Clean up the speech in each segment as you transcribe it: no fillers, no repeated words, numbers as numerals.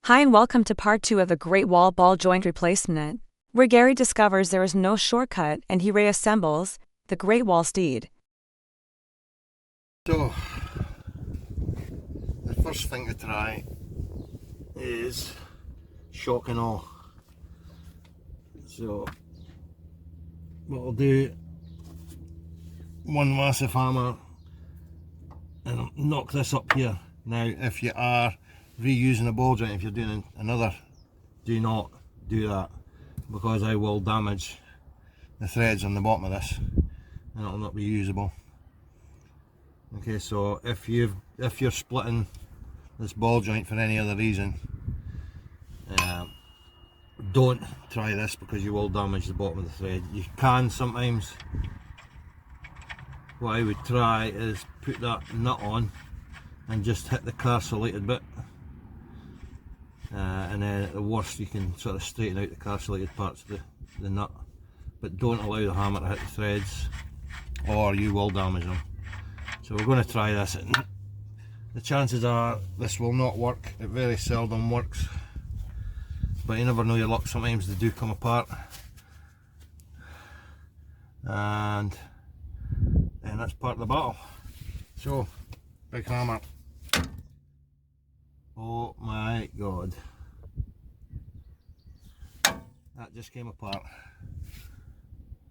Hi and welcome to part 2 of the Great Wall ball joint replacement, where Gary discovers there is no shortcut and he reassembles the Great Wall Steed. So, the first thing to try is shock and awe. So, what I'll do, one massive hammer and I'll knock this up here. Now, if you are reusing a ball joint, if you're doing another, do not do that, because I will damage the threads on the bottom of this and it will not be usable. Okay, so if you're splitting this ball joint for any other reason, don't try this, because you will damage the bottom of the thread. You can sometimes. What I would try is put that nut on and just hit the carcellated bit, and then at the worst you can sort of straighten out the carcellated parts of the nut, but don't allow the hammer to hit the threads or you will damage them. So we're going to try this, and the chances are this will not work. It very seldom works, but you never know your luck. Sometimes they do come apart, and that's part of the battle. So, big hammer. Oh my god, that just came apart.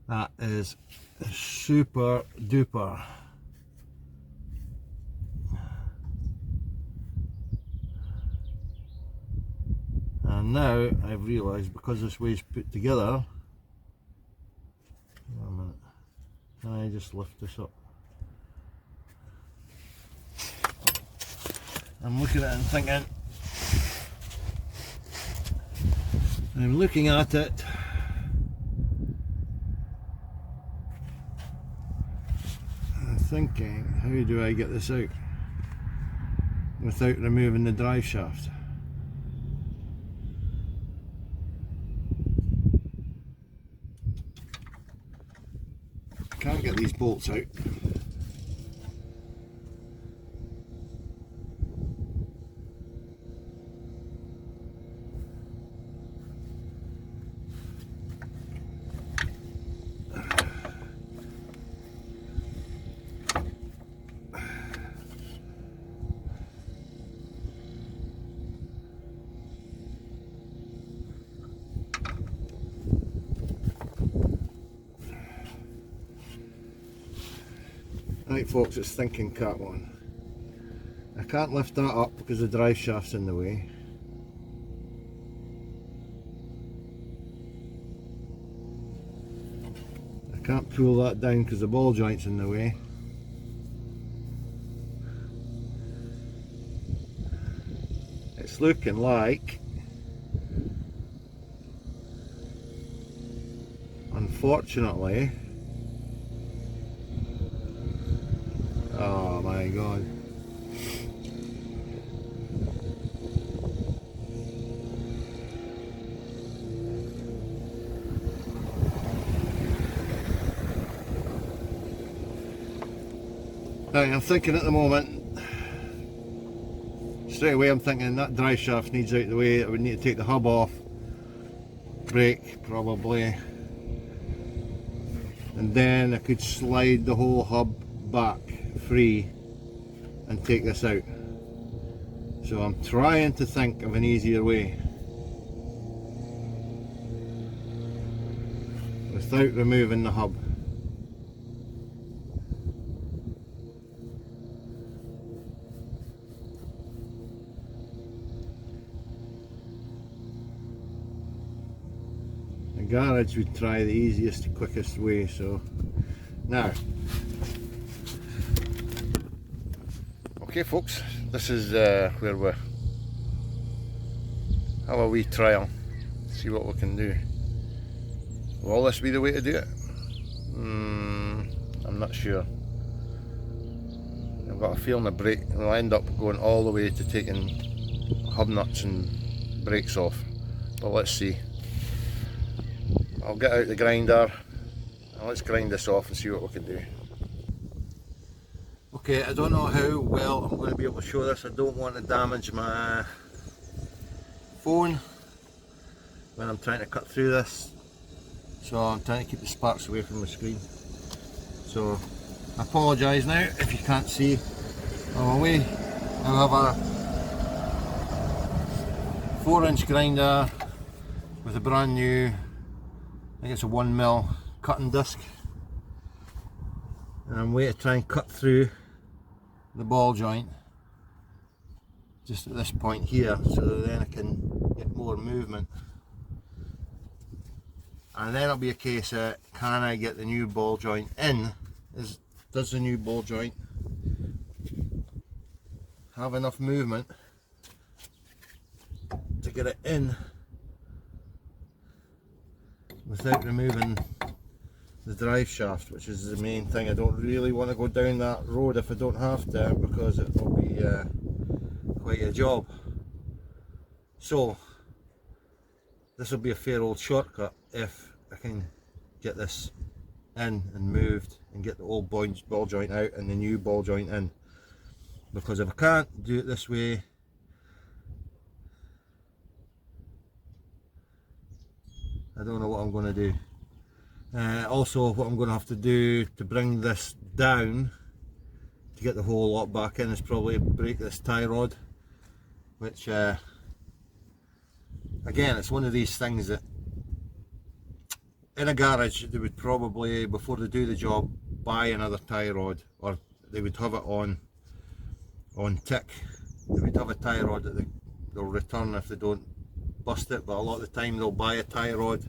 That is super duper. And now I've realised, because this way is put together, wait a minute, can I just lift this up? I'm looking at it and thinking, I'm looking at it and thinking, how do I get this out without removing the drive shaft? I can't get these bolts out. Right folks, it's thinking cat one. I can't lift that up because the drive shaft's in the way. I can't pull that down because the ball joint's in the way. It's looking like, unfortunately, oh my god. Right, I'm thinking at the moment, straight away I'm thinking that drive shaft needs out the way. I would need to take the hub off, brake probably, and then I could slide the whole hub back free and take this out. So I'm trying to think of an easier way without removing the hub. The garage would try the easiest, quickest way. So now, okay folks, this is where we have a wee trial, see what we can do. Will this be the way to do it? I'm not sure. I've got a feeling the brake will end up going all the way to taking hub nuts and brakes off, but let's see. I'll get out the grinder and let's grind this off and see what we can do. Okay, I don't know how well I'm going to be able to show this. I don't want to damage my phone when I'm trying to cut through this, so I'm trying to keep the sparks away from the screen. So I apologise now if you can't see I'm away. I have a 4-inch grinder with a brand new, I think it's a 1mm cutting disc, and I'm waiting to try and cut through the ball joint just at this point here, so that then I can get more movement. And then it'll be a case of, can I get the new ball joint in? Does the new ball joint have enough movement to get it in without removing the drive shaft, which is the main thing. I don't really want to go down that road if I don't have to, because it will be quite a job. So this will be a fair old shortcut if I can get this in and moved and get the old ball joint out and the new ball joint in, because if I can't do it this way, I don't know what I'm going to do. Also, what I'm going to have to do to bring this down to get the whole lot back in is probably break this tie rod, which again, it's one of these things that in a garage they would probably, before they do the job, buy another tie rod, or they would have it on tick. They would have a tie rod that they'll return if they don't bust it, but a lot of the time they'll buy a tie rod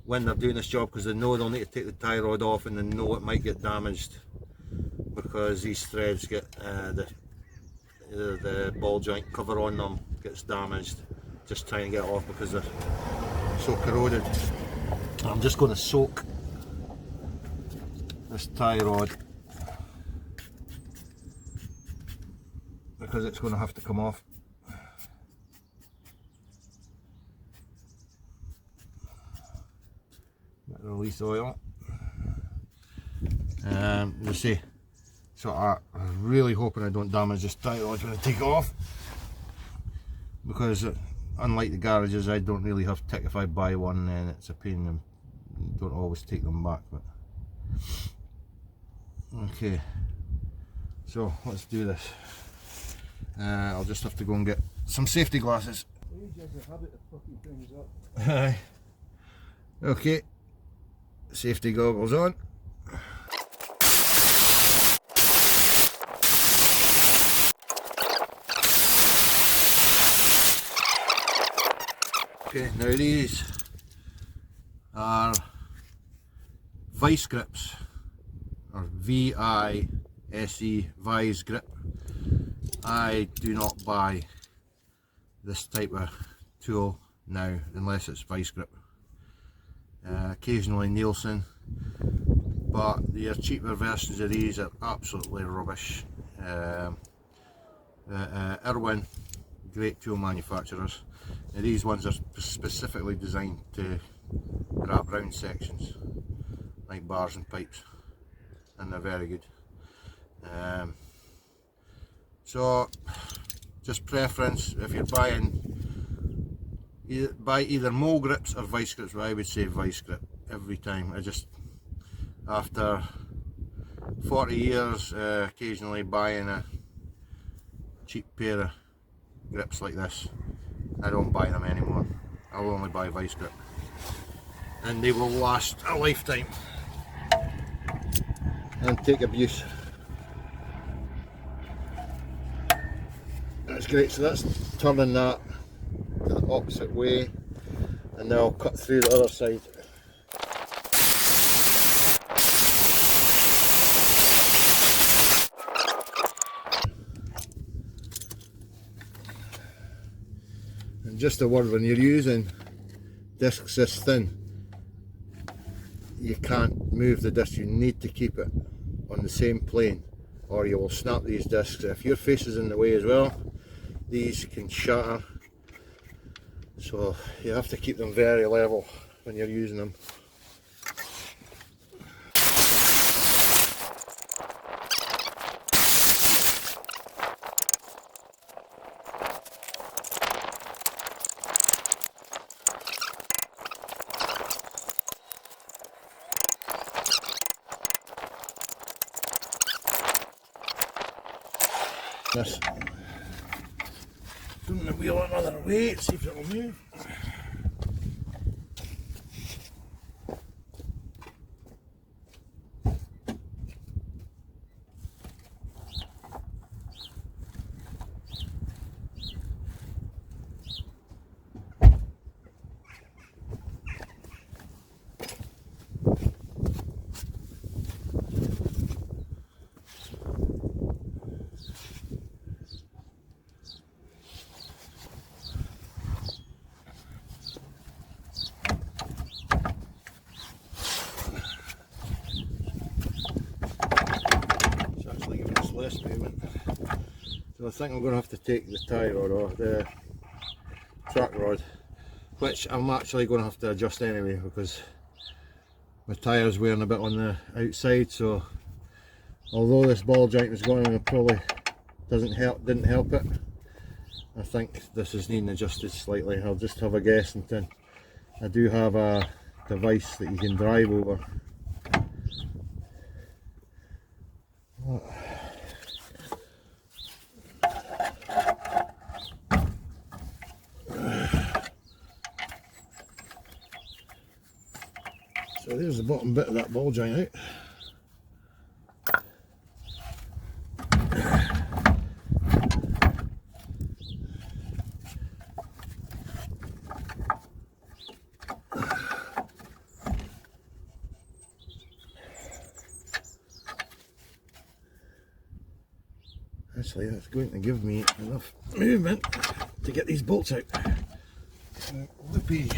when they're doing this job, because they know they'll need to take the tie rod off and they know it might get damaged, because these threads get the ball joint cover on them gets damaged. Just try and get it off because they're so corroded. I'm just going to soak this tie rod because it's going to have to come off. Release oil. You see, so I'm really hoping I don't damage this tie rod when I take it off, because unlike the garages, I don't really have tick. If I buy one, then it's a pain, and don't always take them back. But okay, so let's do this. I'll just have to go and get some safety glasses. Okay, safety goggles on. Okay, now these are vice grips, or V-I-S-E, vice grip. I do not buy this type of tool now unless it's vice grip. Occasionally Nielsen, but the cheaper versions of these are absolutely rubbish. Irwin, great tool manufacturers. Now these ones are specifically designed to wrap round sections like bars and pipes, and they're very good. So just preference, if you're buying, buy either mole grips or vice grips, but I would say vice grip every time. I just, after 40 years occasionally buying a cheap pair of grips like this, I don't buy them anymore. I'll only buy vice grip, and they will last a lifetime and take abuse. That's great. So that's turning that to the opposite way, and now I'll cut through the other side. And just a word, when you're using discs this thin, you can't move the disc. You need to keep it on the same plane or you will snap these discs. If your face is in the way as well, these can shatter, so you have to keep them very level when you're using them. this. Turn the wheel another way, see if it'll move. Less movement. So I think I'm going to have to take the tie rod off, the track rod, which I'm actually going to have to adjust anyway because my tyre's wearing a bit on the outside. So although this ball joint was going on, it probably didn't help it. I think this is needing adjusted slightly. I'll just have a guess, and then I do have a device that you can drive over. So there's the bottom bit of that ball joint out. Actually, that's going to give me enough movement to get these bolts out. Whoopee.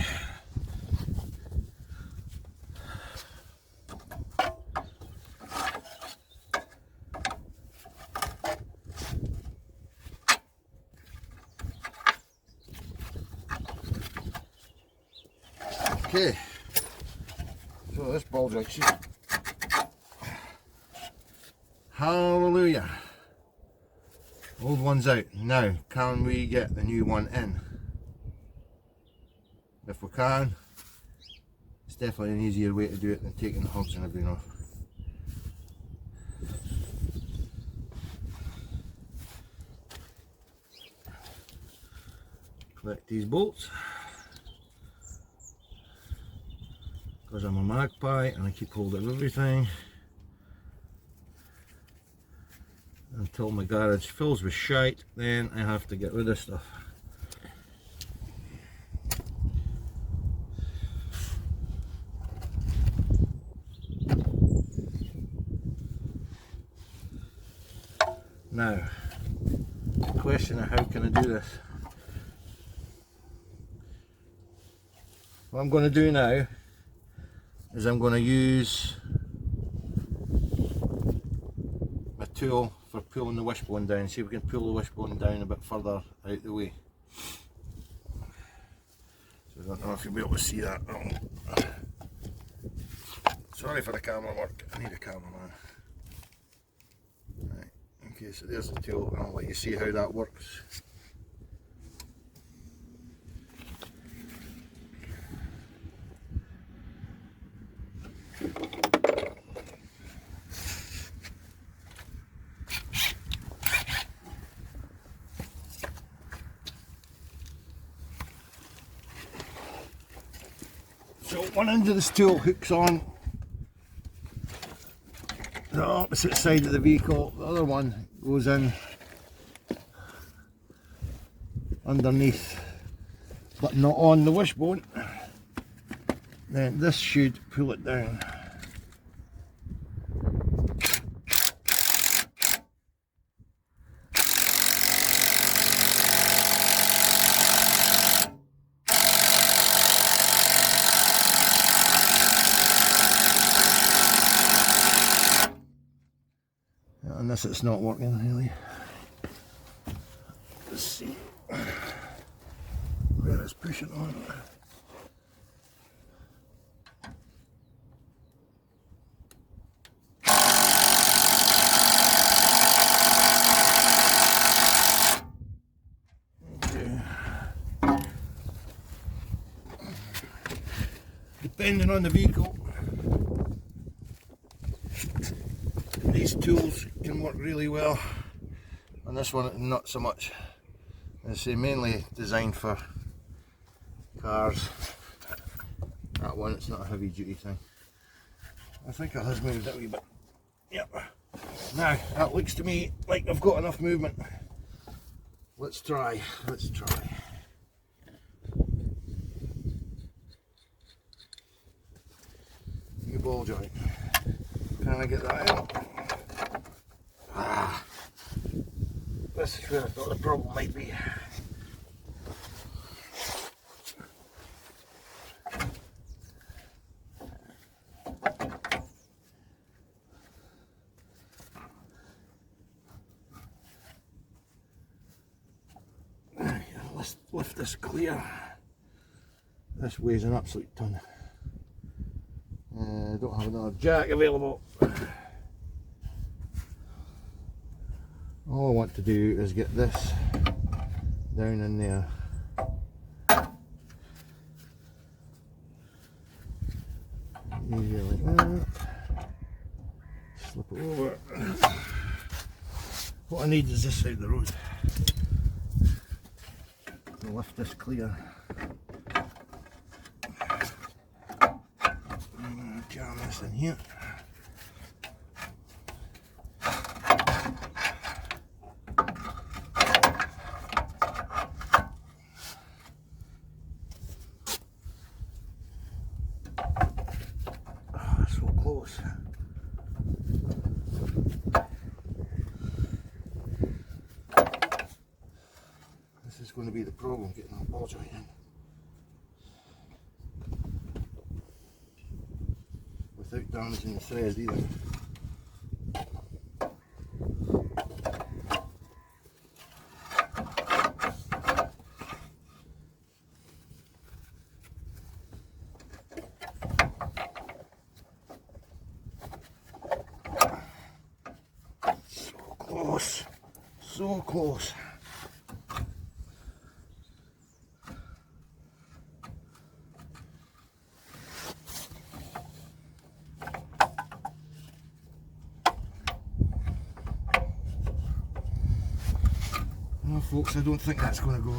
Okay, so this ball joint should, hallelujah, old one's out. Now can we get the new one in? If we can, it's definitely an easier way to do it than taking the hubs and everything off. Collect these bolts. Because I'm a magpie and I keep hold of everything until my garage fills with shite, then I have to get rid of stuff. Now, the question of how can I do this? What I'm going to do now is I'm going to use my tool for pulling the wishbone down. See if we can pull the wishbone down a bit further out the way. So I don't know if you'll be able to see that. Oh. Sorry for the camera work, I need a cameraman. Right. Okay, so there's the tool, and I'll let you see how that works. So one end of this tool hooks on the opposite side of the vehicle, the other one goes in underneath but not on the wishbone. Then this should pull it down. Unless it's not working really. Let's see where it's pushing on. Okay. Depending on the vehicle, these tools can work really well. On this one, not so much. It's mainly designed for cars. That one, it's not a heavy duty thing. I think it has moved a wee bit. Yep. Now, that looks to me like I've got enough movement. Let's try. New ball joint. Can I get that out? Ah, this is where I thought the problem might be. Let's lift this clear. This weighs an absolute ton. I don't have another jack available. All I want to do is get this down in there. Easy like that. Slip it over. What I need is this side of the road. To lift this clear. Jam this in here. So close. This is going to be the problem, getting that ball joint in. Without damaging the thread either. So close. Well, folks, I don't think that's going to go.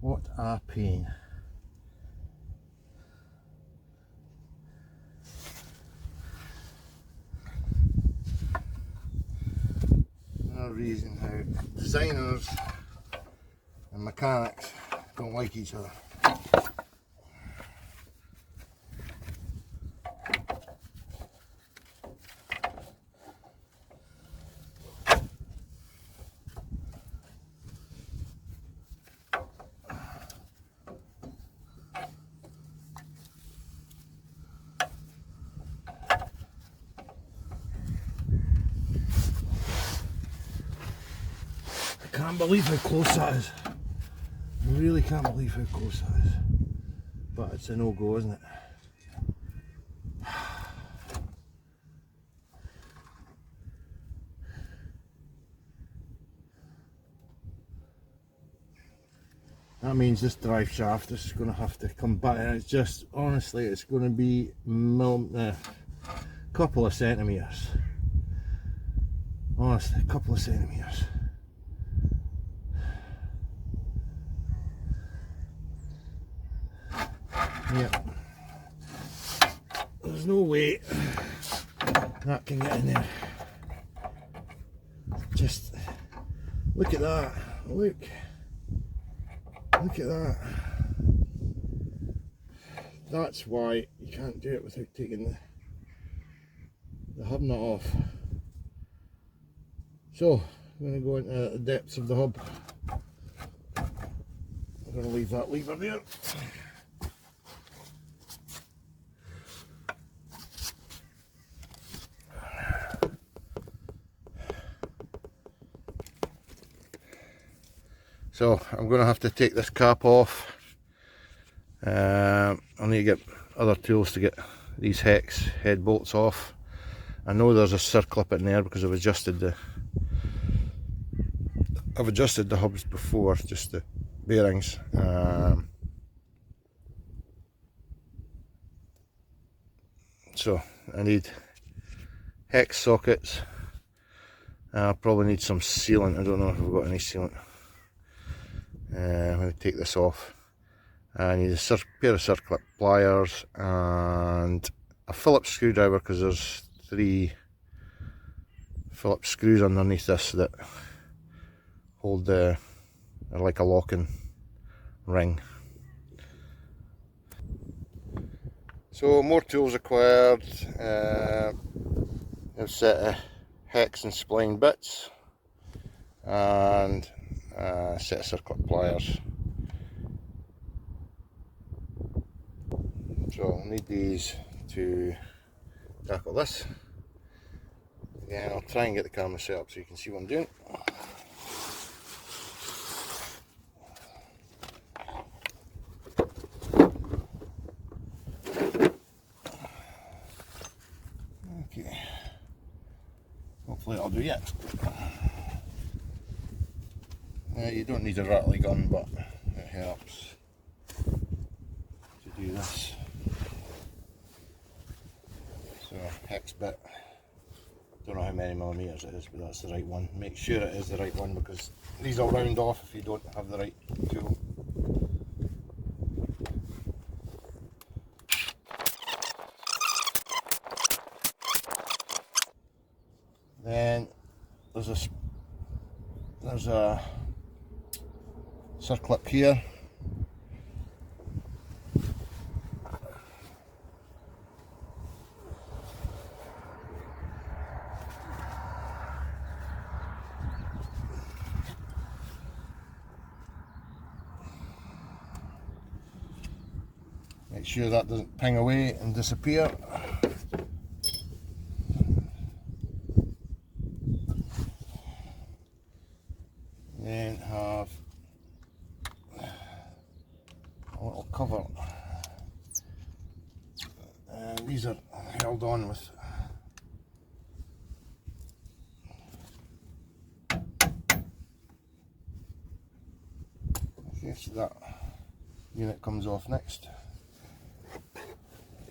What a pain. Reason how designers and mechanics don't like each other. I can't believe how close that is. I really can't believe how close that is. But it's a no-go, isn't it? That means this drive shaft is going to have to come back, and it's just, honestly, it's going to be a couple of centimetres. Honestly, a couple of centimetres. Yep. There's no way that can get in there. Just look at that. Look at that. That's why you can't do it without taking the hub nut off. So I'm going to go into the depths of the hub. I'm going to leave that lever there. So I'm going to have to take this cap off. I'll need to get other tools to get these hex head bolts off. I know there's a circlip in there because I've adjusted the hubs before, just the bearings. So I need hex sockets. I'll probably need some sealant. I don't know if we've got any sealant. I'm going to take this off. I need a pair of circlip pliers and a Phillips screwdriver, because there's 3 Phillips screws underneath this that hold are like a locking ring. So more tools required. A set of hex and spline bits and a set of circlip pliers. So I'll need these to tackle this. Again, I'll try and get the camera set up so you can see what I'm doing. Okay, hopefully it'll do it. You don't need a rattly gun, but it helps to do this. So hex bit, don't know how many millimeters it is, but that's the right one. Make sure it is the right one, because these will round off if you don't have the right tool. Then there's a circlip here. Make sure that doesn't ping away and disappear. Then have a little cover, and these are held on with okay, so that unit comes off next.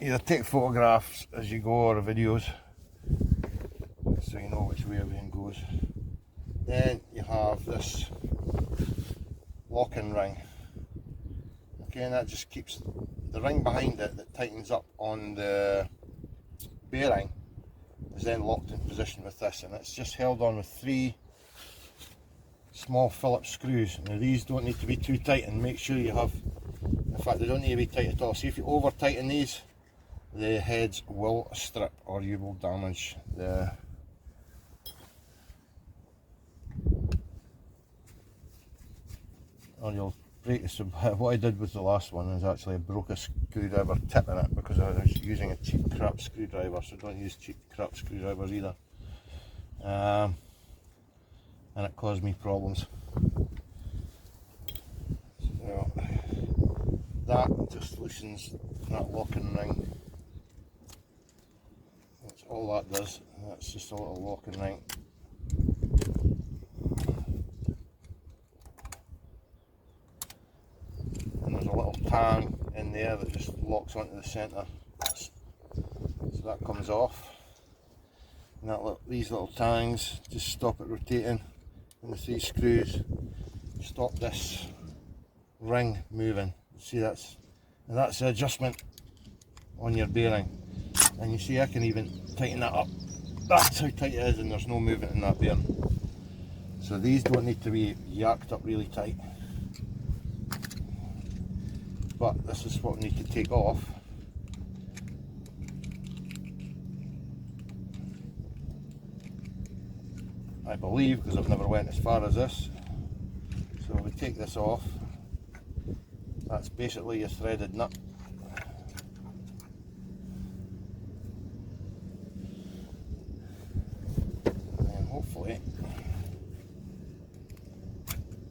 Either take photographs as you go or videos so you know which way everything goes. Then you have this locking ring. Okay, and that just keeps the ring behind it that tightens up on the bearing is then locked in position with this, and it's just held on with 3 small Phillips screws. Now these don't need to be too tight, and make sure you have, in fact they don't need to be tight at all. See, if you over tighten these, the heads will strip or you will damage the or you'll break it. So what I did with the last one is actually I broke a screwdriver tip in it because I was using a cheap crap screwdriver, so don't use cheap crap screwdrivers either. And it caused me problems. So that just loosens that locking ring. That's all that does. That's just a little locking ring. And there's a little tang in there that just locks onto the centre. So that comes off. And these little tangs just stop it rotating. And the 3 screws stop this ring moving. See, that's the adjustment on your bearing. And you see I can even tighten that up. That's how tight it is, and there's no movement in that bearing. So these don't need to be yacked up really tight. But this is what we need to take off. I believe, because I've never went as far as this. So we take this off. That's basically a threaded nut. And hopefully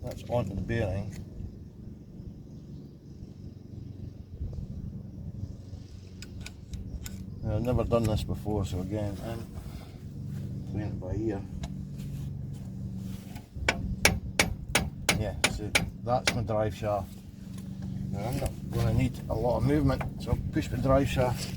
that's onto the bearing. Now, I've never done this before, so again I'm playing it by ear. Yeah, so that's my drive shaft. Now I'm not going to need a lot of movement, so I'll push my drive shaft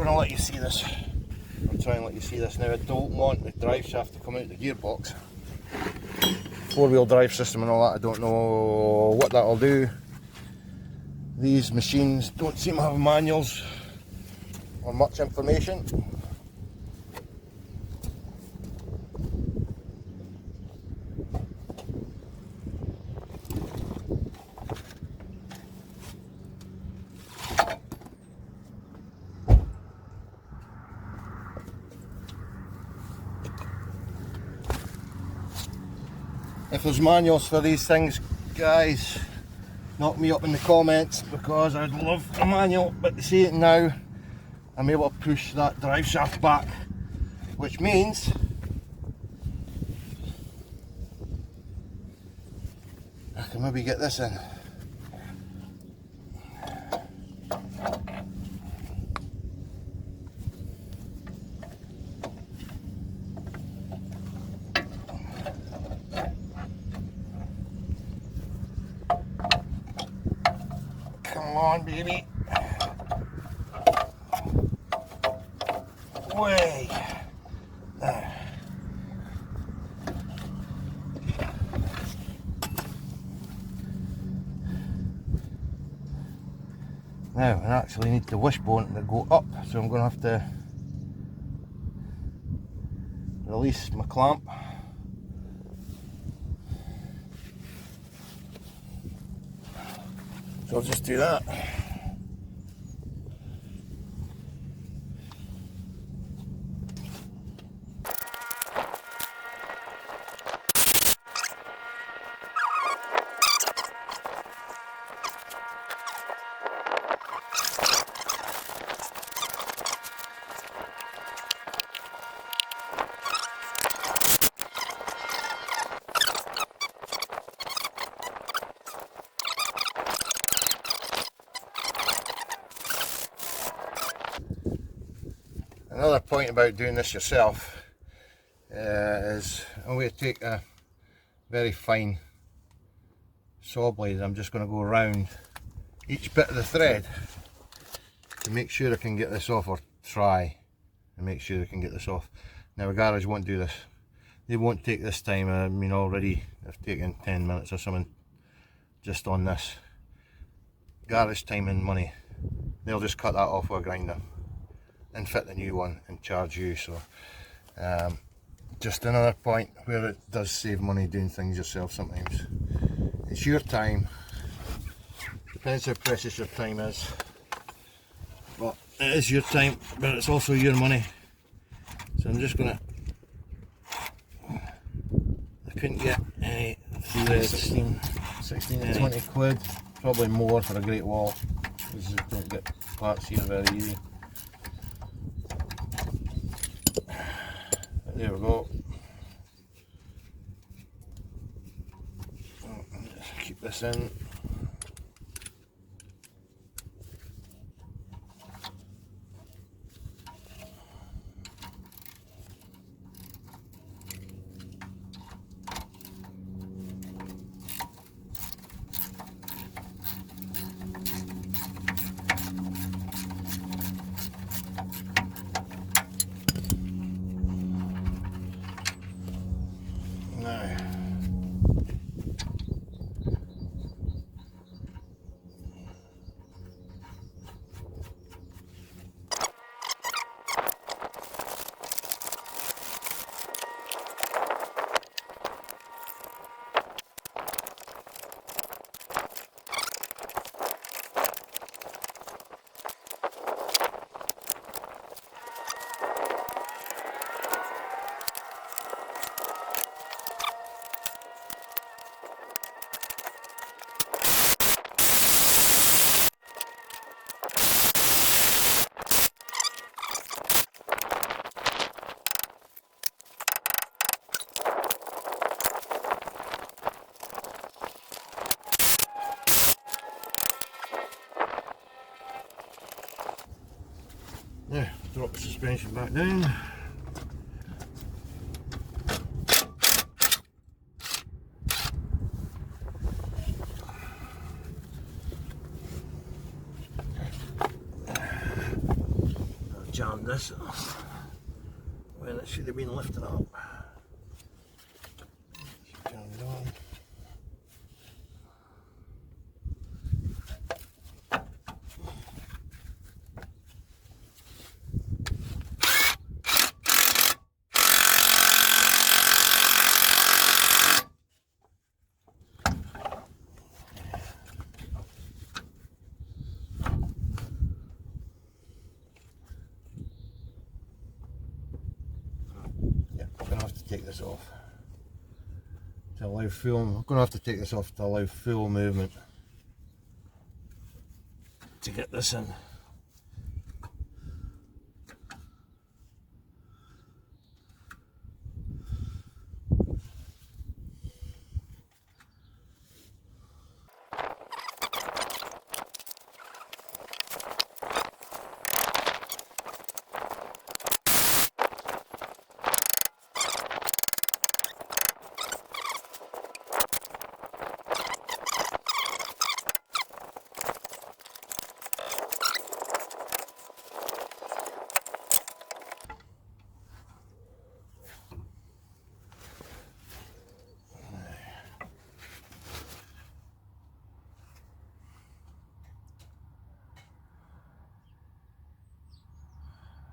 going to let you see this. I'll try and let you see this. Now I don't want the drive shaft to come out the gearbox. 4-wheel drive system and all that, I don't know what that'll do. These machines don't seem to have manuals or much information. If there's manuals for these things, guys, knock me up in the comments, because I'd love a manual. But to see it now, I'm able to push that drive shaft back, which means I can maybe get this in. Come on, baby. Way. There. Now, I actually need the wishbone to go up, so I'm going to have to release my clamp. So I'll just do that. Another point about doing this yourself is I'm going to take a very fine saw blade. I'm just going to go around each bit of the thread to make sure I can get this off, or try and make sure I can get this off. Now a garage won't do this. They won't take this time. I mean, already I've taken 10 minutes or something just on this. Garage time and money. They'll just cut that off with a grinder and fit the new one and charge you. So just another point where it does save money doing things yourself sometimes. It's your time, depends how precious your time is, but it is your time, but it's also your money. So I'm just gonna, I couldn't get any threads. 16 to 20 quid, probably more for a Great Wall, because you don't get parts here very easy. There we go. Just keep this in. Now, drop the suspension back down. this when it should have been lifted up. Turn it on. I'm going to have to take this off to allow full. I'm going to have to take this off to allow full movement to get this in.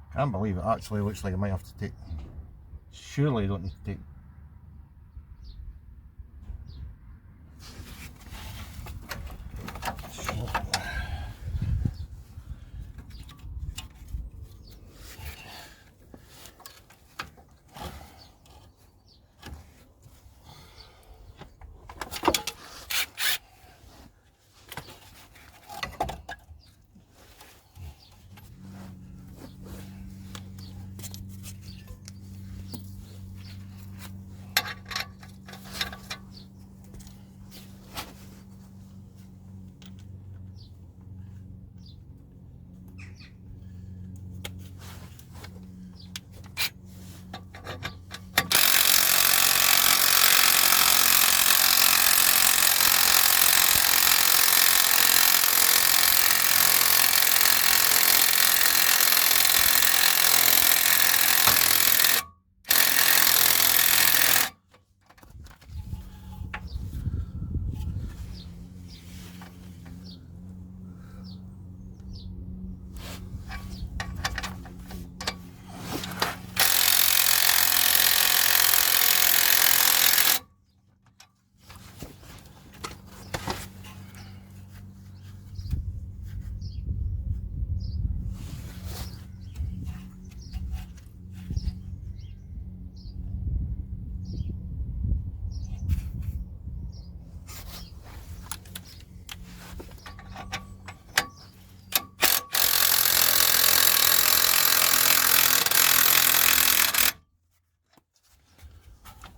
I can't believe it actually looks like I might have to take. Surely I don't need to take.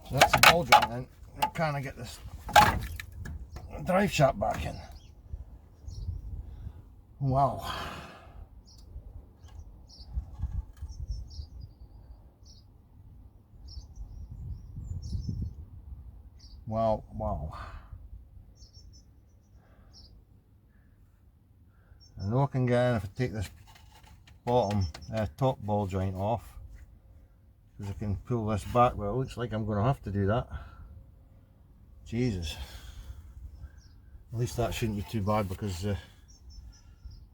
So that's the ball joint in. I kind of get this drive shaft back in. Wow. Wow, wow. I know I can get in if I take this bottom, top ball joint off, because I can pull this back, but it looks like I'm going to have to do that. Jesus. At least that shouldn't be too bad, because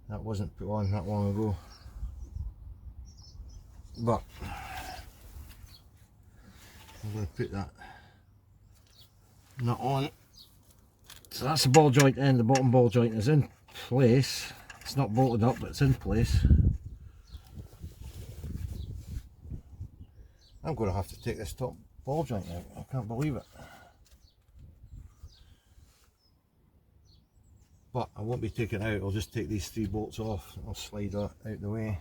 that wasn't put on that long ago. But I'm going to put that nut on. So that's the ball joint in. The bottom ball joint is in place. It's not bolted up, but it's in place. I'm going to have to take this top ball joint out. I can't believe it. But I won't be taking it out. I'll just take these 3 bolts off. I'll slide that out the way.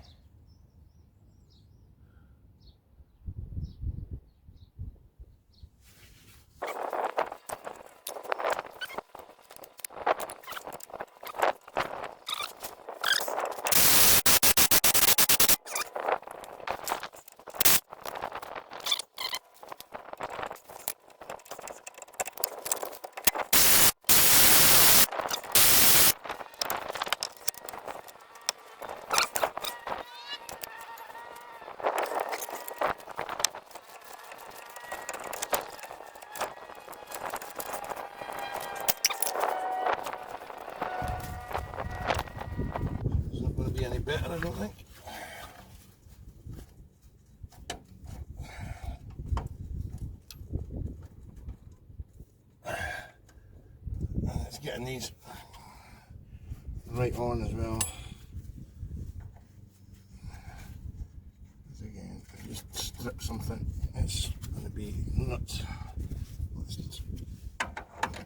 better, I don't think. And it's getting these right on as well. As again, I just strip something, it's going to be nuts. Let's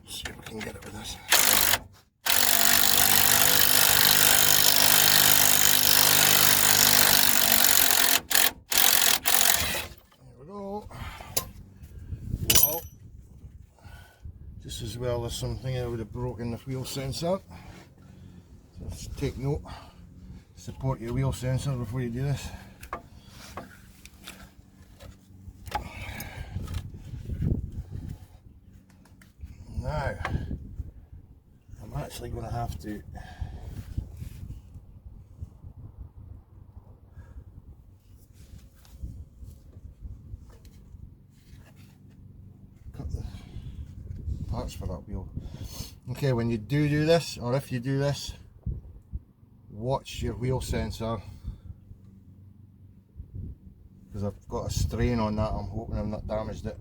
see if we can get it with this. Just as well as something I would have broken the wheel sensor. So just take note, support your wheel sensor before you do this. Now, I'm actually going to have to cut the parts for that wheel. Okay, when you do this, or if you do this, watch your wheel sensor, because I've got a strain on that. I'm hoping I've not damaged it.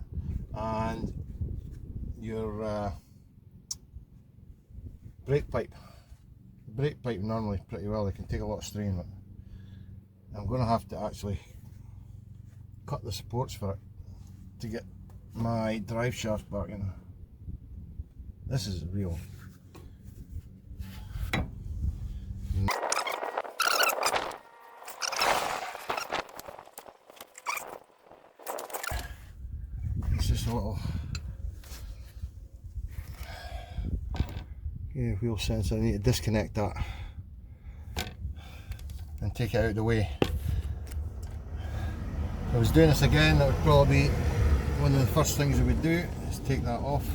And your brake pipe. The brake pipe normally pretty well, they can take a lot of strain, but I'm going to have to actually cut the supports for it to get my drive shaft back in. This is real. It's just a little wheel sensor. I need to disconnect that and take it out of the way. If I was doing this again, that would probably be one of the first things I would do, is take that off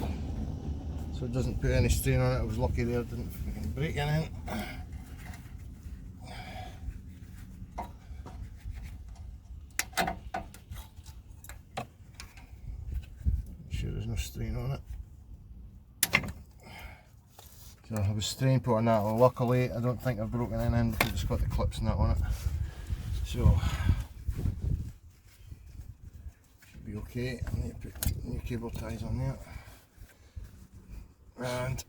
so it doesn't put any strain on it. I was lucky there, it didn't freaking break anything. Make sure there's no strain on it. So I was strain put on that. Well, luckily I don't think I've broken anything because it's got the clips and that on it. So should be okay. I need to put new cable ties on there. And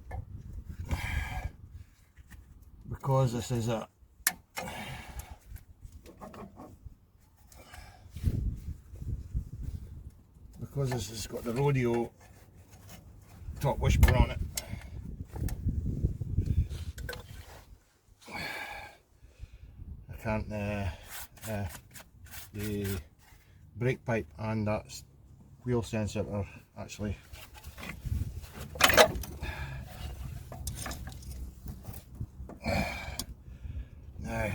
because this is a because this has got the rodeo top wishbone on it, I can't the brake pipe and that wheel sensor are actually now.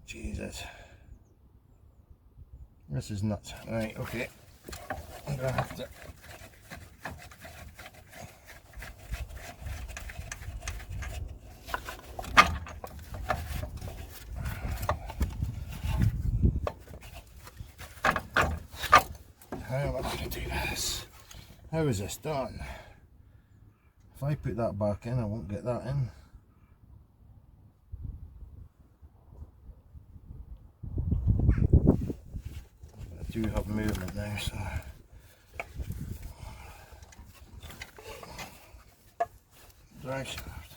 Jesus, this is nuts. Right, okay, I'm gonna have to how am I going to do this? How is this done? If I put that back in, I won't get that in. I do have movement now, so drive shaft.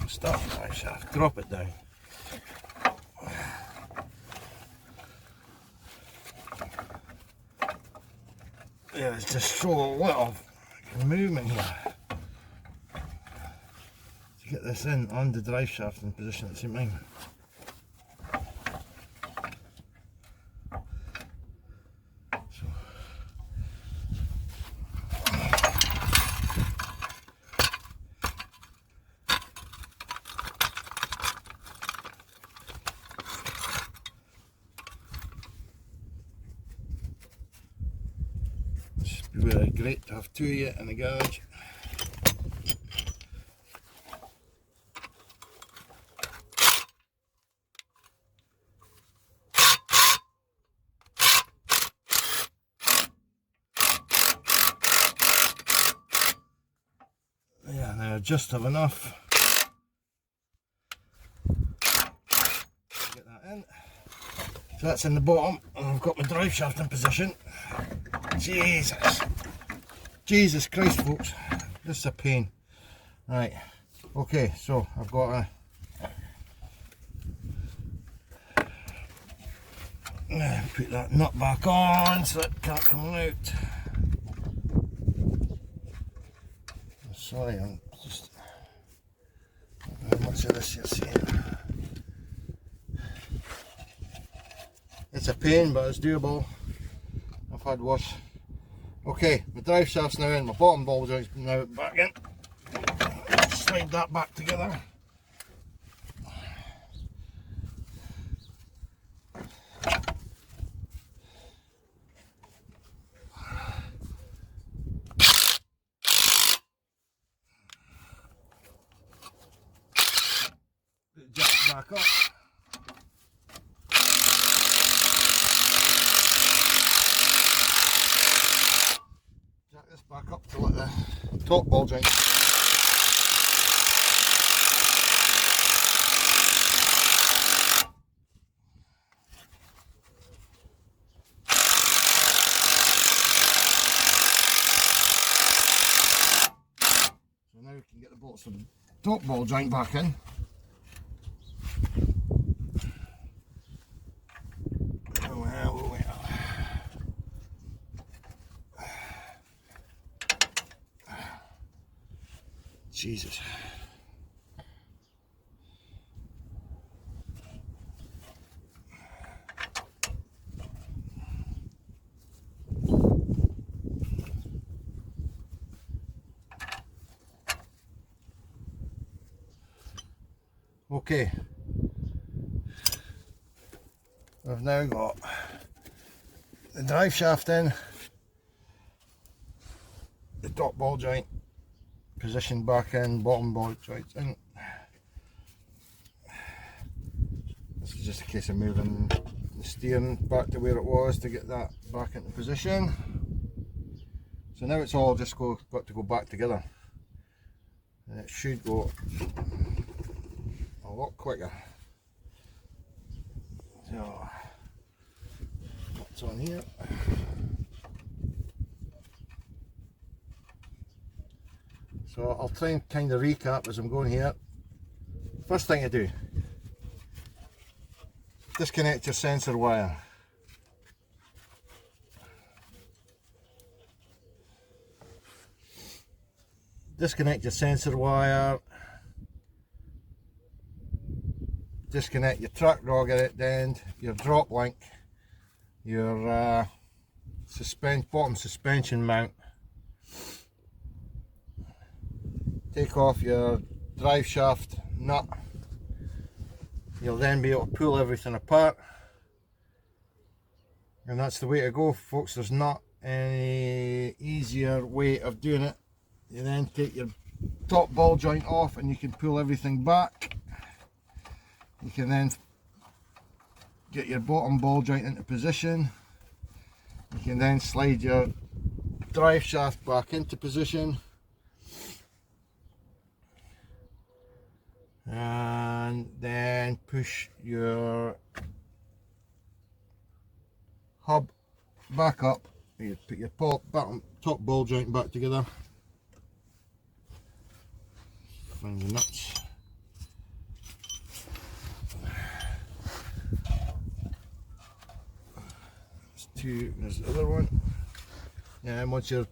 Start the drive shaft, drop it down. Yeah, there's just so little movement here to get this in on the drive shaft in position at the same time. So this would be really great to have two of you in the garage. just have enough. Get that in. So that's in the bottom, and I've got my drive shaft in position. Jesus Christ, folks, this is a pain. Right, okay, so I've got to put that nut back on so it can't come out. Sorry, I'm just not very much of this you're seeing. It's a pain, but it's doable. I've had worse. Okay, my drive shaft's now in, my bottom ball joint's now back in. Slide that back together. Jack back up. Jack this back up to let the top ball joint. So now we can get the bolts of the top ball joint back in. Jesus. Okay. We've now got the drive shaft in, the top ball joint positioned back in, bottom ball joint in. This is just a case of moving the steering back to where it was to get that back into position. So now it's all just got to go back together, and it should go a lot quicker. So what's on here? So I'll try and kind of recap as I'm going here. First thing to do, disconnect your sensor wire. Disconnect your sensor wire. Disconnect your track rod at the end, your drop link, your bottom suspension mount. Take off your drive shaft nut. You'll then be able to pull everything apart, and that's the way to go, folks. There's not any easier way of doing it. You then take your top ball joint off and you can pull everything back. You can then get your bottom ball joint into position. You can then slide your drive shaft back into position, and then push your hub back up. You put your top ball joint back together. Find the nuts. There's the other one. And once your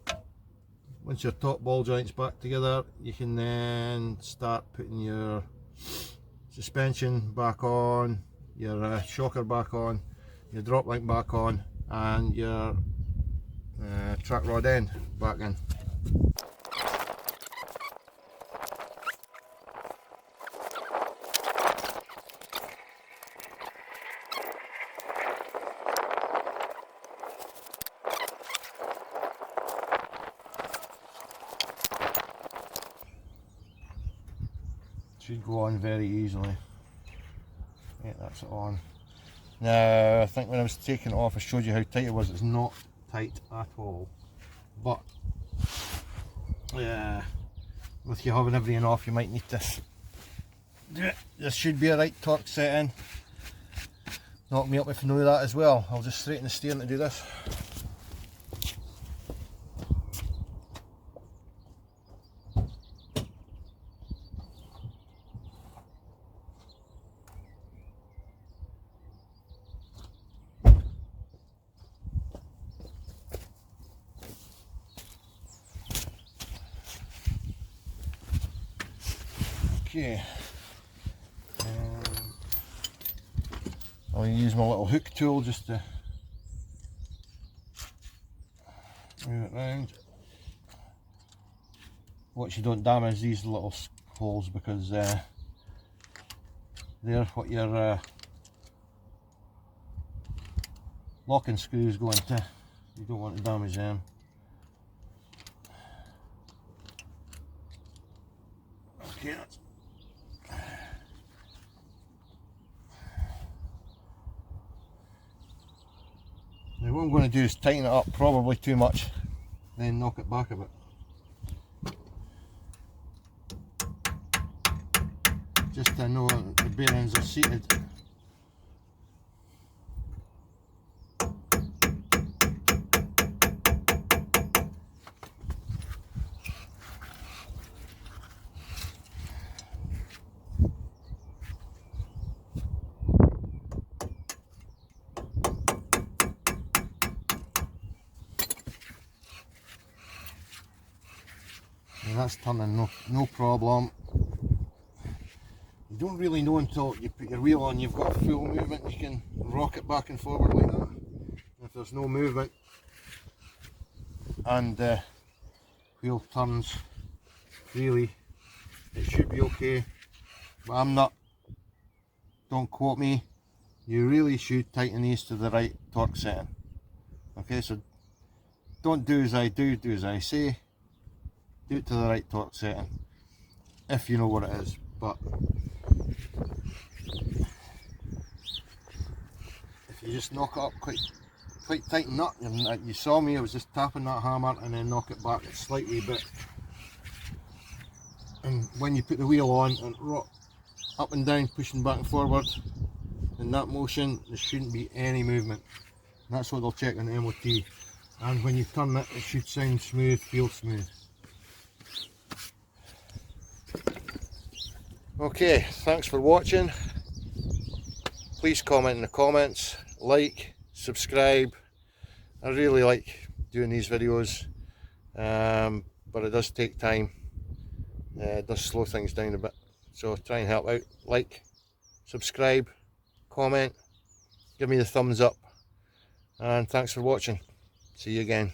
top ball joint's back together, you can then start putting your suspension back on, your shocker back on, your drop link back on, and your track rod end back in. Should go on very easily. Yeah, that's it on. Now, I think when I was taking it off, I showed you how tight it was. It's not tight at all. But yeah, with you having everything off, you might need to do it. This should be a right torque setting. Knock me up if you know that as well. I'll just straighten the steering to do this. Okay, I'll use my little hook tool just to move it round. Watch you don't damage these little holes, because they're what your locking screws go into. You don't want to damage them. Okay, now what I'm going to do is tighten it up, probably too much, then knock it back a bit. Just to know that the bearings are seated. And that's turning no problem. You don't really know until you put your wheel on, you've got full movement, you can rock it back and forward like that. If there's no movement and the wheel turns freely, it should be okay. But I'm not, don't quote me, you really should tighten these to the right torque setting. Okay, so don't do as I do, do as I say. Do it to the right torque setting, if you know what it is. But if you just knock it up quite tight and nut, and you saw me, I was just tapping that hammer and then knock it back a slightly bit. And when you put the wheel on and rock up and down, pushing back and forward, in that motion, there shouldn't be any movement. And that's what they'll check on the MOT. And when you turn it, it should sound smooth, feel smooth. Okay, thanks for watching. Please comment in the comments, like, subscribe. I really like doing these videos, but it does take time. It does slow things down a bit. So try and help out. Like, subscribe, comment, give me the thumbs up, and thanks for watching. See you again.